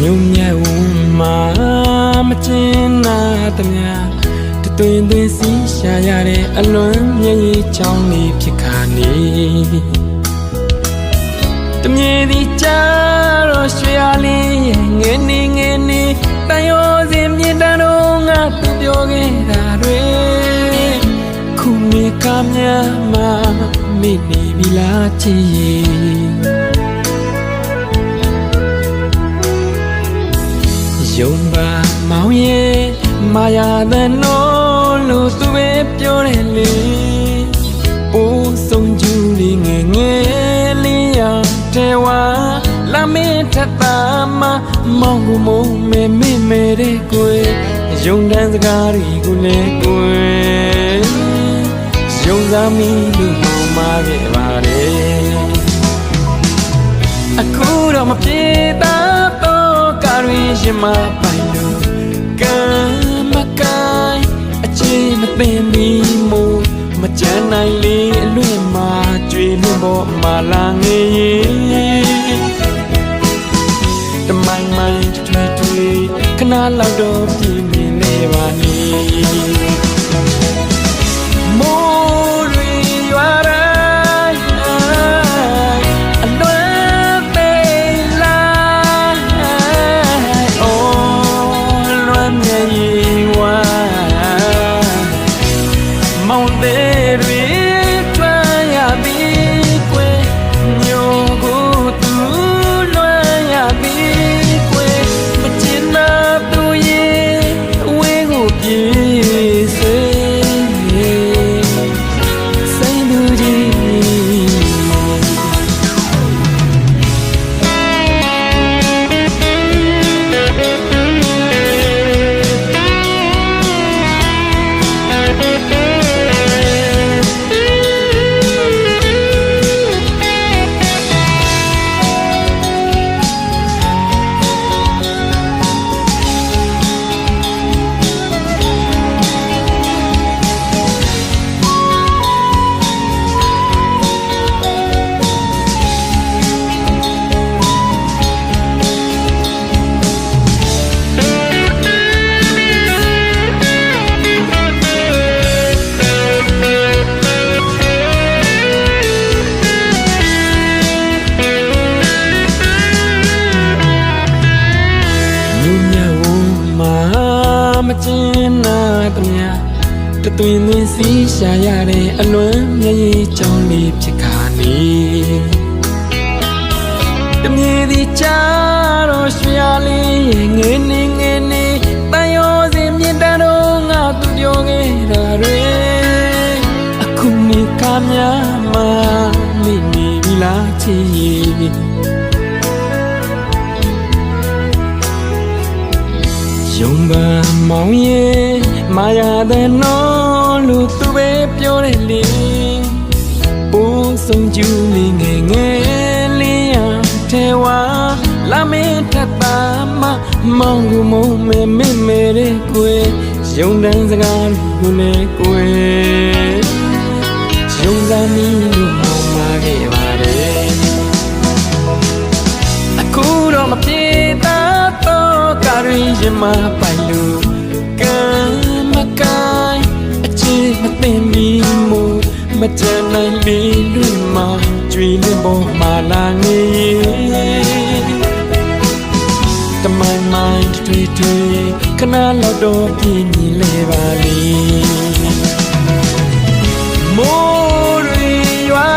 ညုံညံ့မှာမကျင်းနာတမတွင်တွင်စီးရှာရတဲ့အလွန်မျက်ရည်ချောင်းလေးဖြစ်ခါနေတမြေဒီကြတော့ရွှေရလေးငယ်နေငယ်နေတန်ရောစင်မြင့်တန်းတော့ငါသူပြောခဲ့တာတွေခုနေကမြမမေ့နေပြီလားချစ်ရဲ့ယုံပါမောင်ရဲ့မာယာတဲ့နော်လို့သူပဲပြောတယ်လေအိုးဆုံးကျူလေးငယ်ငယ်လေးရောက်တဲ့ဝါလာမင်းထပ်တာမမောင်ကိုမုံမဲမဲမဲတဲ့ကိုယ်ယုံတန်းစကားတွေကိုလည်းကိုယ်ယုံစားမိလို့မောင်မာခဲ့ပါတယ်အခုတော့မပြေတာတော့ကားရင်းရှင်မပိုင်လို့ကံမကိုင်းအခြေမသိမီမို့မကြမ်းနိုင်လေအလွင့်မှာကြွေလွင့်ပေါ်မှာလာငေးတမိုင်းမိုင်းထွေထွေခဏလောက်တော့ပြင်းနေလေပါနေမိုးရီရွာမကျင်းနာတမတွင်တွင်စီးရှာရတဲ့အလွန်မျက်ရည်ချောင်းလေးဖြစ်ခါနေတမြေဒီကြတော့ရွှေရလေးငယ်နေငယ်နေတန်ရောစင်မြင့်တန်းတော့ငါသူပြောခဲ့တာတွေအခုနေကမြမမေ့နေပြီလားချစ်ရဲ့ယုံပါမောင်ရဲ့မာယာတဲ့နော်လို့သူပဲပြောတယ်လေအိုးဆုံးကျူလေးငယ်ငယ်လေးရောက်တဲ့ဝါလာမင်းထပ်တာမမောင်ကိုမုံမဲမဲမဲတဲ့ကိုယ်ယုံတန်းစကားကိုလည်းကိုယ်ယုံစားမိလို့မောင်မာခဲ့ပါတယ်အခုတော့မပြေတာတော့ကားရင်းရှင်မပိုင်လို့ကံမကိုင်းအခြေမသိမီမို့မကြမ်းနိုင်လေလွင့်မှာကြွေလွင့်ပေါ်မှာလာငေးတမိုင်းမိုင်းထွေထွေခဏလောက်တော့ပြင်းနေလေပါလေမိုးရီရွာ